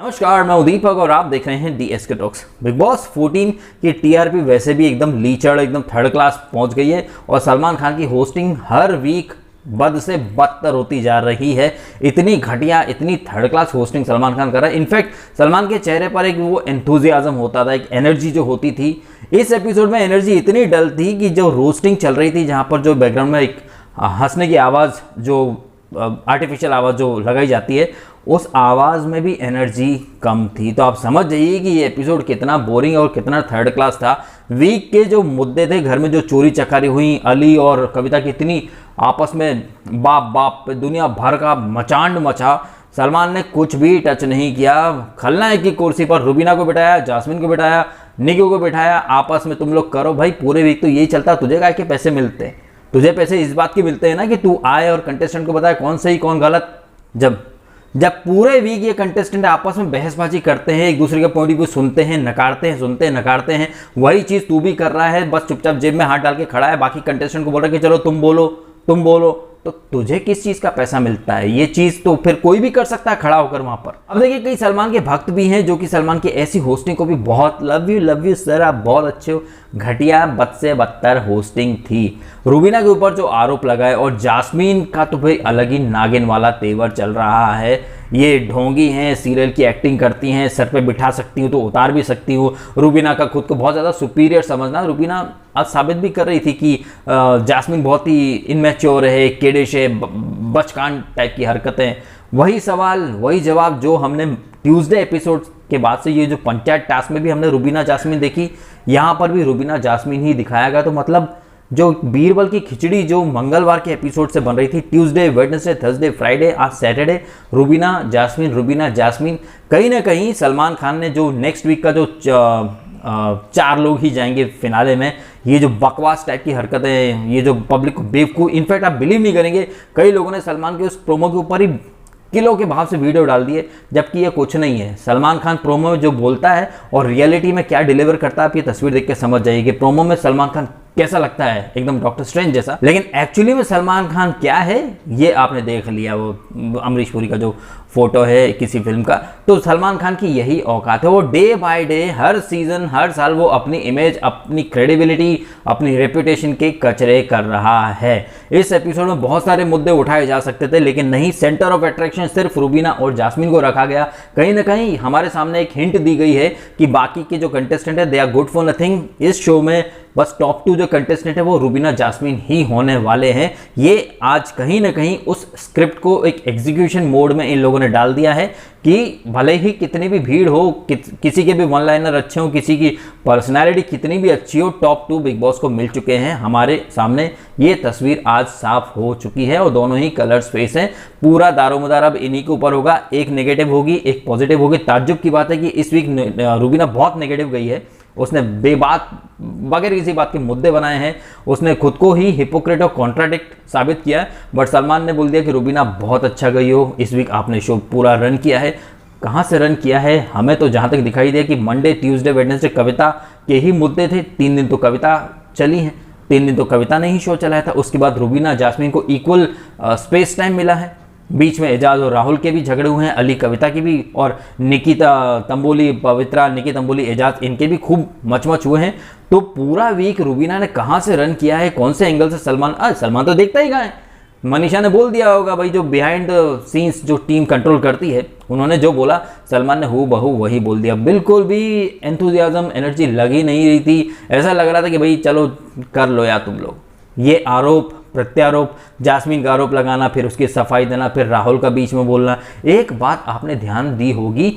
नमस्कार, मैं दीपक और आप देख रहे हैं DSK टॉक्स। बिग बॉस 14 की टीआरपी वैसे भी एकदम लीचड़, एकदम थर्ड क्लास पहुंच गई है और सलमान खान की होस्टिंग हर वीक बद से बदतर होती जा रही है। इतनी घटिया, इतनी third class hosting Salman Khan कर रहा है। इनफैक्ट सलमान के चेहरे पर एक वो एंथुजियाज्म होता था, एक एनर्जी जो होती थी। इस एपिसोड में एनर्जी इतनी डल थी कि जो रोस्टिंग चल रही थी, जहाँ पर जो बैकग्राउंड में एक हंसने की आवाज़, जो आर्टिफिशियल आवाज़ जो लगाई जाती है, उस आवाज़ में भी एनर्जी कम थी। तो आप समझ जाइए कि ये एपिसोड कितना बोरिंग और कितना थर्ड क्लास था। वीक के जो मुद्दे थे, घर में जो चोरी चकारी हुई, अली और कविता की इतनी आपस में बाप बाप दुनिया भर का मचांड मचा, सलमान ने कुछ भी टच नहीं किया। खलनायक की कुर्सी पर रुबीना को बिठाया, जास्मिन को बिठाया, निकी को बिठाया, आपस में तुम लोग करो भाई। पूरे वीक तो यही चलता। तुझे क्या के पैसे मिलते हैं? तुझे पैसे इस बात के मिलते हैं ना कि तू आए और कंटेस्टेंट को बताए कौन सही कौन गलत। जब पूरे वीक ये कंटेस्टेंट आपस में बहसबाजी करते हैं, एक दूसरे का पॉइंट ऑफ व्यू सुनते हैं, नकारते हैं, सुनते हैं, नकारते हैं, वही चीज़ तू भी कर रहा है। बस चुपचाप जेब में हाथ डाल के खड़ा है, बाकी कंटेस्टेंट को बोल रहा है कि चलो तुम बोलो तुम बोलो। तो तुझे किस चीज़ का पैसा मिलता है? ये चीज़ तो फिर कोई भी कर सकता है खड़ा होकर वहाँ पर। अब देखिए, कई सलमान के भक्त भी हैं जो कि सलमान की ऐसी होस्टिंग को भी बहुत लव यू सर, आप बहुत अच्छे हो। घटिया, बद से बदतर होस्टिंग थी। रुबीना के ऊपर जो आरोप लगाए, और जास्मीन का तो भाई अलग ही नागिन वाला तेवर चल रहा है। ये ढोंगी हैं, सीरियल की एक्टिंग करती हैं, सर पे बिठा सकती हूँ तो उतार भी सकती हूँ। रुबीना का खुद को बहुत ज़्यादा सुपीरियर समझना। रुबीना आज साबित भी कर रही थी कि जास्मीन बहुत ही इनमेच्योर है, केडिश है, बचकान टाइप की हरकतें। वही सवाल वही जवाब जो हमने ट्यूसडे एपिसोड के बाद से ये जो पंचायत टास्क में भी हमने रुबीना जास्मीन देखी, यहाँ पर भी रुबीना जास्मीन ही दिखाया गया। तो मतलब जो बीरबल की खिचड़ी जो मंगलवार के एपिसोड से बन रही थी, ट्यूसडे, वेडनेसडे, थर्सडे, फ्राइडे, आज सैटरडे, रुबीना जास्मीन, कहीं ना कहीं सलमान खान ने जो नेक्स्ट वीक का जो 4 लोग ही जाएंगे फिनाले में, ये जो बकवास टाइप की हरकतें, ये जो पब्लिक को बेवकूफ़, इनफैक्ट आप बिलीव नहीं करेंगे, कई लोगों ने सलमान के उस प्रोमो के ऊपर ही किलो के भाव से वीडियो डाल दिए, जबकि ये कुछ नहीं है। सलमान खान प्रोमो में जो बोलता है और रियलिटी में क्या डिलीवर करता है, आप ये तस्वीर देख के समझ जाइए कि प्रोमो में सलमान खान कैसा लगता है, एकदम डॉक्टर स्ट्रेंज जैसा। लेकिन एक्चुअली में सलमान खान क्या है, ये आपने देख लिया। वो अमरीश पुरी का जो फोटो है किसी फिल्म का, तो सलमान खान की यही औकात है। वो डे बाय डे, हर सीजन, हर साल वो अपनी इमेज, अपनी क्रेडिबिलिटी, अपनी रेपुटेशन के कचरे कर रहा है। इस एपिसोड में बहुत सारे मुद्दे उठाए जा सकते थे, लेकिन नहीं, सेंटर ऑफ अट्रैक्शन सिर्फ रुबीना और जास्मीन को रखा गया। कहीं ना कहीं हमारे सामने एक हिंट दी गई है कि बाकी के जो कंटेस्टेंट है, they are good for nothing. इस शो में बस टॉप 2 जो कंटेस्टेंट है वो रुबीना जास्मीन ही होने वाले हैं। ये आज कहीं ना कहीं उस स्क्रिप्ट को एक एग्जीक्यूशन मोड में इन लोगों ने डाल दिया है कि भले ही कितनी भी भीड़ हो, किसी के भी वन लाइनर अच्छे हो, किसी की पर्सनैलिटी कितनी भी अच्छी हो, टॉप 2 बिग बॉस को मिल चुके हैं। हमारे सामने ये तस्वीर आज साफ हो चुकी है और दोनों ही कलर्स फेस हैं। पूरा दारोमदार अब इन्हीं के ऊपर होगा। एक नेगेटिव होगी, एक पॉजिटिव होगी। ताज्जुब की बात है कि इस वीक रुबीना बहुत नेगेटिव गई है। उसने बेबात, बगैर किसी बात के मुद्दे बनाए हैं। उसने खुद को ही हिपोक्रेट और कॉन्ट्राडिक्ट साबित किया है। बट सलमान ने बोल दिया कि रुबीना बहुत अच्छा गई हो, इस वीक आपने शो पूरा रन किया है। कहाँ से रन किया है? हमें तो जहाँ तक दिखाई दिया कि मंडे, ट्यूसडे, वेडनेसडे कविता के ही मुद्दे थे। 3 दिन तो कविता चली हैं, 3 दिन तो कविता ने ही शो चलाया था। उसके बाद रुबीना जास्मीन को इक्वल स्पेस टाइम मिला है। बीच में एजाज और राहुल के भी झगड़े हुए हैं, अली कविता की भी, और निकिता तंबोली, पवित्रा, निकी तंबोली, एजाज, इनके भी खूब मचमच हुए हैं। तो पूरा वीक रुबीना ने कहाँ से रन किया है, कौन से एंगल से? सलमान तो देखता ही कहाँ है। मनीषा ने बोल दिया होगा भाई, जो बिहाइंड द सीन्स जो टीम कंट्रोल करती है, उन्होंने जो बोला सलमान ने हूबहू वही बोल दिया। बिल्कुल भी एंथुजियाज्म, एनर्जी लगी नहीं रही थी। ऐसा लग रहा था कि भाई चलो कर लो यार तुम लोग। ये आरोप प्रत्यारोप, जास्मीन का आरोप लगाना, फिर उसकी सफाई देना, फिर राहुल का बीच में बोलना। एक बात आपने ध्यान दी होगी,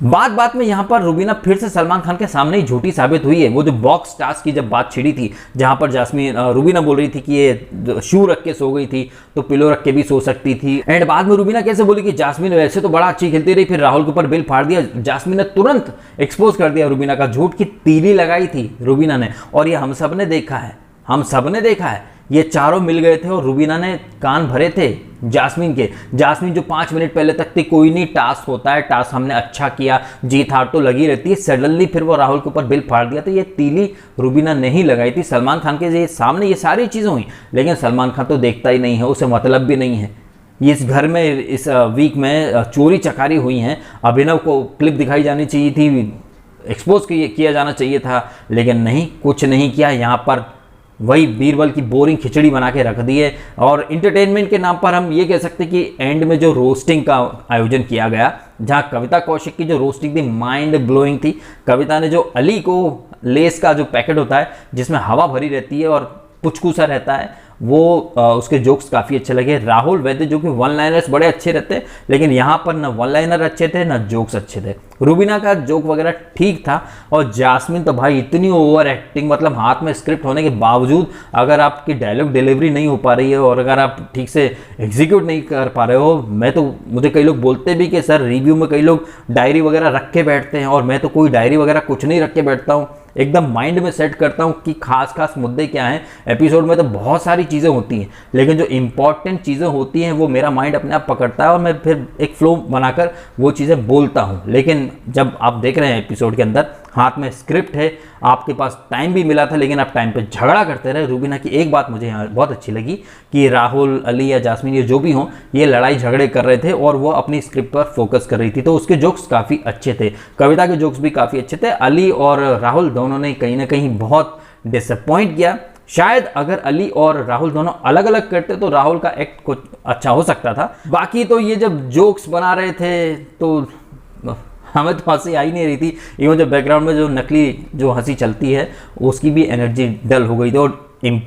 बात में यहाँ पर रुबीना फिर से सलमान खान के सामने ही झूठी साबित हुई है। वो जो बॉक्स टास्क की जब बात छिड़ी थी, जहाँ पर रुबीना बोल रही थी कि ये शू रख के सो गई थी तो पिलो रख के भी सो सकती थी। एंड बाद में रुबीना कैसे बोली कि जास्मीन वैसे तो बड़ा अच्छी खेलती रही, फिर राहुल के ऊपर बिल फाड़ दिया। जास्मीन ने तुरंत एक्सपोज कर दिया रुबीना का झूठ की तीली लगाई थी रुबीना ने। और ये हम सब ने देखा है, ये चारों मिल गए थे और रुबीना ने कान भरे थे जास्मीन के। जास्मीन जो 5 मिनट पहले तक थी, कोई नहीं टास्क होता है, टास्क हमने अच्छा किया, जीत हार तो लगी रहती है, सडनली फिर वो राहुल के ऊपर बिल फाड़ दिया। तो ये तीली रुबीना नहीं लगाई थी। सलमान खान के सामने ये सारी चीज़ें हुई, लेकिन सलमान खान तो देखता ही नहीं है, उसे मतलब भी नहीं है। ये इस घर में इस वीक में चोरी चकारी हुई हैं, अभिनव को क्लिप दिखाई जानी चाहिए थी, एक्सपोज किया जाना चाहिए था, लेकिन नहीं, कुछ नहीं किया। यहाँ पर वही बीरबल की बोरिंग खिचड़ी बना के रख दी है। और इंटरटेनमेंट के नाम पर हम ये कह सकते हैं कि एंड में जो रोस्टिंग का आयोजन किया गया, जहाँ कविता कौशिक की जो रोस्टिंग थी माइंड ब्लोइंग थी। कविता ने जो अली को लेस का जो पैकेट होता है जिसमें हवा भरी रहती है और पुचकू सा रहता है, वो उसके जोक्स काफ़ी अच्छे लगे। राहुल वैद्य जो कि वन लाइनर्स बड़े अच्छे रहते हैं, लेकिन यहाँ पर ना वन लाइनर अच्छे थे ना जोक्स अच्छे थे। रूबीना का जोक वगैरह ठीक था, और जास्मिन तो भाई इतनी ओवर एक्टिंग, मतलब हाथ में स्क्रिप्ट होने के बावजूद अगर आपकी डायलॉग डिलीवरी नहीं हो पा रही है और अगर आप ठीक से एग्जीक्यूट नहीं कर पा रहे हो, मुझे कई लोग बोलते भी कि सर रिव्यू में कई लोग डायरी वगैरह रख के बैठते हैं, और मैं तो कोई डायरी वगैरह कुछ नहीं रख के बैठता हूँ, एकदम माइंड में सेट करता हूँ कि खास मुद्दे क्या हैं। एपिसोड में तो बहुत सारी चीज़ें होती हैं, लेकिन जो इंपॉर्टेंट चीज़ें होती हैं वो मेरा माइंड अपने आप पकड़ता है और मैं फिर एक फ्लो बनाकर वो चीज़ें बोलता हूँ। लेकिन जब आप देख रहे हैं एपिसोड के अंदर हाथ में स्क्रिप्ट है, आपके पास टाइम भी मिला था, लेकिन आप टाइम पे झगड़ा करते रहे। रूबीना की एक बात मुझे यहाँ बहुत अच्छी लगी कि राहुल, अली या जास्मिन, ये जो भी हों, ये लड़ाई झगड़े कर रहे थे और वो अपनी स्क्रिप्ट पर फोकस कर रही थी, तो उसके जोक्स काफ़ी अच्छे थे। कविता के जोक्स भी काफ़ी अच्छे थे। अली और राहुल दोनों ने कहीं ना कहीं बहुत डिसअपॉइंट किया। शायद अगर अली और राहुल दोनों अलग अलग करते तो राहुल का एक्ट कुछ अच्छा हो सकता था। बाकी तो ये जब जोक्स बना रहे थे तो हमें तो हंसी आ ही नहीं रही थी। इवन जो बैकग्राउंड में जो नकली जो हंसी चलती है उसकी भी एनर्जी डल हो गई थी।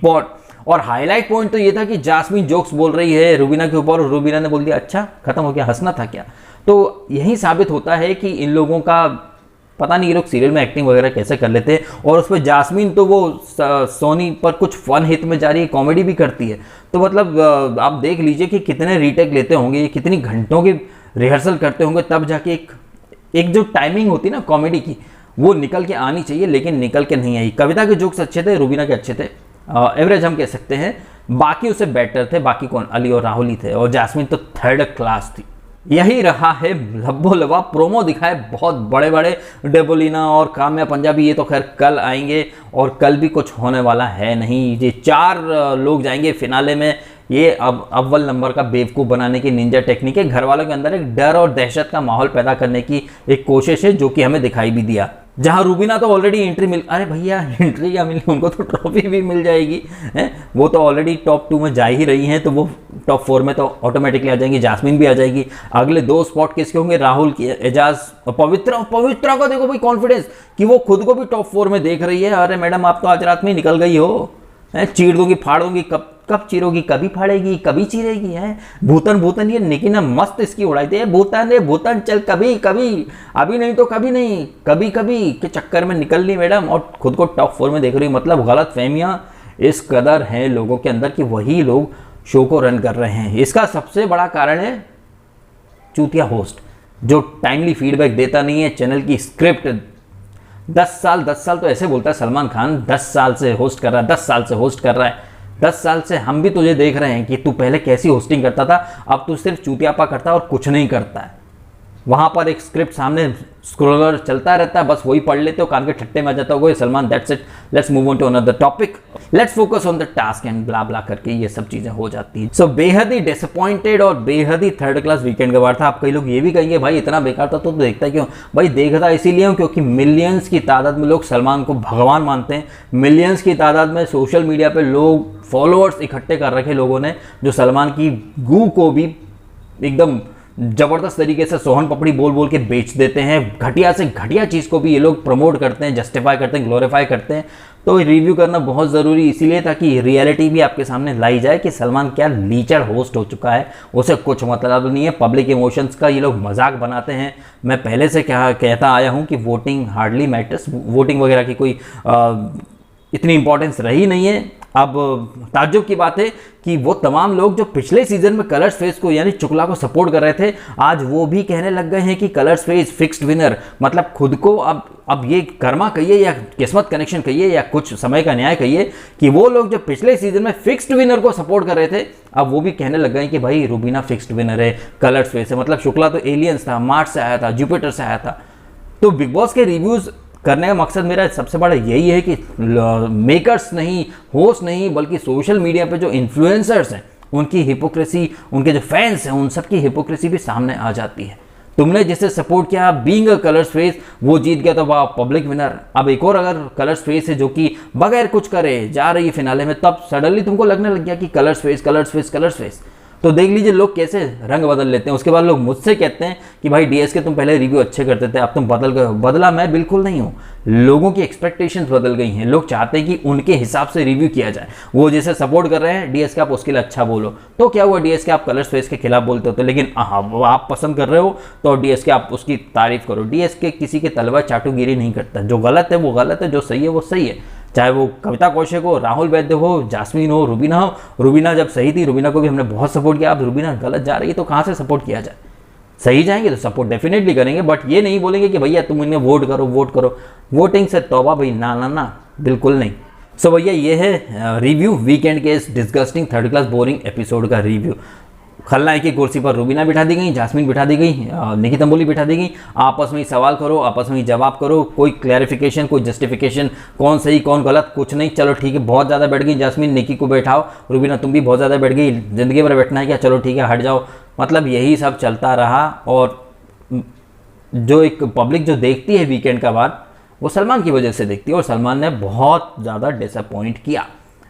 और हाईलाइट पॉइंट तो ये था कि जास्मिन जोक्स बोल रही है रूबीना के ऊपर, और रूबीना ने बोल दिया अच्छा खत्म हो गया, हंसना था क्या। तो यही साबित होता है कि इन लोगों का पता नहीं ये लोग सीरियल में एक्टिंग वगैरह कैसे कर लेते हैं। और उस पर जास्मिन तो वो सोनी पर कुछ फन हित में जा रही है, कॉमेडी भी करती है। तो मतलब आप देख लीजिए कि कितने रीटेक लेते होंगे, कितनी घंटों की रिहर्सल करते होंगे, तब जाके एक जो टाइमिंग होती है ना कॉमेडी की, वो निकल के आनी चाहिए, लेकिन निकल के नहीं आई। कविता के जोक्स अच्छे थे, रूबीना के अच्छे थे, एवरेज हम कह सकते हैं। बाकी उससे बेटर थे, बाकी कौन, अली और राहुल ही थे, और जास्मिन तो थर्ड क्लास थी। यही रहा है लब्बो लबा। प्रोमो दिखाए बहुत बड़े बड़े, डेबोलिना और काम्या पंजाबी, ये तो खैर कल आएंगे, और कल भी कुछ होने वाला है नहीं। ये 4 लोग जाएंगे फिनाले में। ये अब अव्वल नंबर का बेवकूफ़ बनाने की निंजा टेक्निक है, घर वालों के अंदर एक डर और दहशत का माहौल पैदा करने की एक कोशिश है, जो कि हमें दिखाई भी दिया। जहां रूबीना तो ऑलरेडी एंट्री मिल, अरे भैया एंट्री क्या मिली, उनको तो ट्रॉफी भी मिल जाएगी है, वो तो ऑलरेडी टॉप 2 में जा ही रही हैं, तो वो टॉप 4 में तो ऑटोमेटिकली आ जाएंगी। जास्मिन भी आ जाएगी। अगले 2 स्पॉट किसके होंगे, राहुल की, एजाज और पवित्रा का देखो भाई कॉन्फिडेंस कि वो खुद को भी टॉप 4 में देख रही है। अरे मैडम आप तो आज रात में निकल गई हो, चीर दूंगी, फाड़ दूंगी, कब चीरोगी, कभी फाड़ेगी, कभी चीरेगी है। भूतन ये निकी ना मस्त इसकी उड़ाई थी, भूतन चल कभी अभी नहीं तो कभी नहीं, कभी के चक्कर में निकल ली मैडम, और खुद को टॉप 4 में देख रही। मतलब गलत फहमियाँ इस कदर हैं लोगों के अंदर कि वही लोग शो को रन कर रहे हैं। इसका सबसे बड़ा कारण है चूतिया होस्ट, जो टाइमली फीडबैक देता नहीं है। चैनल की स्क्रिप्ट 10 साल तो ऐसे बोलता है सलमान खान, 10 साल से होस्ट कर रहा है, 10 साल से होस्ट कर रहा है, 10 साल से हम भी तुझे देख रहे हैं कि तू पहले कैसी होस्टिंग करता था, अब तू सिर्फ चूतियापा करता है और कुछ नहीं करता है। वहाँ पर एक स्क्रिप्ट सामने स्क्रॉलर चलता रहता है, बस वही पढ़ लेते हो, कान के ठट्टे में आ जाता होगा Salman, that's it, let's move on to another topic, let's focus on the task and blah blah करके ये सब चीज़ें हो जाती हैं। सो बेहद ही डिसअपॉइंटेड और बेहद ही थर्ड क्लास वीकेंड का बार था। आप कई लोग ये भी कहेंगे भाई इतना बेकार था तो देखता क्यों, भाई देखता इसीलिए हूँ क्योंकि मिलियंस की तादाद में लोग सलमान को भगवान मानते हैं। मिलियंस की तादाद में सोशल मीडिया पर लोग फॉलोअर्स इकट्ठे कर रखे लोगों ने, जो सलमान की गू को भी एकदम जबरदस्त तरीके से सोहन पपड़ी बोल के बेच देते हैं। घटिया से घटिया चीज़ को भी ये लोग प्रमोट करते हैं, जस्टिफाई करते हैं, ग्लोरीफाई करते हैं। तो रिव्यू करना बहुत ज़रूरी इसलिए था कि रियलिटी भी आपके सामने लाई जाए कि सलमान क्या लीचर होस्ट हो चुका है, उसे कुछ मतलब नहीं है। पब्लिक इमोशंस का ये लोग मजाक बनाते हैं। मैं पहले से कहता आया हूँ कि वोटिंग हार्डली मैटर्स, वोटिंग वगैरह की कोई इतनी इंपॉर्टेंस रही नहीं है। अब ताज्जुब की बात है कि वो तमाम लोग जो पिछले सीजन में कलर्स फेस को यानी शुक्ला को सपोर्ट कर रहे थे, आज वो भी कहने लग गए हैं कि कलर्स फेस फिक्स्ड विनर, मतलब खुद को अब ये कर्मा कहिए या किस्मत कनेक्शन कहिए या कुछ समय का न्याय कहिए कि वो लोग जो पिछले सीजन में फिक्स्ड विनर को सपोर्ट कर रहे थे, अब वो भी कहने लग गए कि भाई रूबीना फिक्स्ड विनर है, कलर्स फेस है। मतलब शुक्ला तो एलियंस था, मार्स से आया था, जुपिटर से आया था। तो बिग बॉस के रिव्यूज़ करने का मकसद मेरा सबसे बड़ा यही है कि मेकर्स नहीं, होस्ट नहीं, बल्कि सोशल मीडिया पे जो इन्फ्लुएंसर्स हैं उनकी हिपोक्रेसी, उनके जो फैंस हैं उन सबकी हिपोक्रेसी भी सामने आ जाती है। तुमने जिसे सपोर्ट किया बीइंग अ कलर्स फेस, वो जीत गया तो वाह पब्लिक विनर। अब एक और अगर कलर्स फेस है जो कि बगैर कुछ करे जा रही है फिनाले में, तब सडनली तुमको लगने लग गया कि colours face colours face colours face. तो देख लीजिए लोग कैसे रंग बदल लेते हैं। उसके बाद लोग मुझसे कहते हैं कि भाई डीएसके तुम पहले रिव्यू अच्छे करते थे, अब तुम बदल गए हो। बदला मैं बिल्कुल नहीं हूँ, लोगों की एक्सपेक्टेशंस बदल गई हैं। लोग चाहते हैं कि उनके हिसाब से रिव्यू किया जाए। वो जैसे सपोर्ट कर रहे हैं डीएसके, आप उसके लिए अच्छा बोलो। तो क्या हुआ, डीएसके आप कलर्स फेस के खिलाफ बोलते हो तो, लेकिन हाँ आप पसंद कर रहे हो तो डीएसके आप उसकी तारीफ करो। डीएसके किसी के तलवा चाटुगिरी नहीं करता। जो गलत है वो गलत है, जो सही है वो सही है। चाहे वो कविता कौशिक हो, राहुल वैद्य हो, जास्मीन हो, रुबीना हो। रुबीना जब सही थी, रुबीना को भी हमने बहुत सपोर्ट किया। अब रुबीना गलत जा रही है तो कहाँ से सपोर्ट किया जाए। सही जाएंगे तो सपोर्ट डेफिनेटली करेंगे, बट ये नहीं बोलेंगे कि भैया तुम इन्हें वोट करो वोट करो। वोटिंग से तौबा भाई, ना ना ना, बिल्कुल नहीं। सो भैया ये है रिव्यू वीकेंड के इस disgusting third class boring episode का रिव्यू। खलनायक की कुर्सी पर रुबीना बिठा दी गई, जास्मीन बिठा दी गई, निकी तंबोली बिठा दी गई। आपस में ही सवाल करो, आपस में ही जवाब करो। कोई क्लैरिफिकेशन, कोई जस्टिफिकेशन, कौन सही कौन गलत, कुछ नहीं। चलो ठीक है, बहुत ज़्यादा बैठ गई जास्मीन, निकी को बैठाओ। रुबीना तुम भी बहुत ज़्यादा बैठ गई, ज़िंदगी भर बैठना है क्या, चलो ठीक है हट जाओ। मतलब यही सब चलता रहा। और जो एक पब्लिक जो देखती है वीकेंड का बाद, वो सलमान की वजह से देखती है, और सलमान ने बहुत ज़्यादा डिसअपॉइंट किया।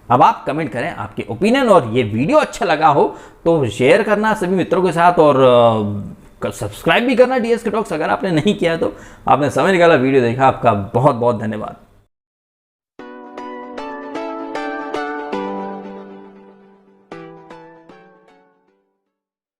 अब आप कमेंट करें आपके ओपिनियन, और ये वीडियो अच्छा लगा हो तो शेयर करना सभी मित्रों के साथ, और सब्सक्राइब भी करना डीएसके टॉक्स अगर आपने नहीं किया तो। आपने समय निकाला, वीडियो देखा, आपका बहुत बहुत धन्यवाद।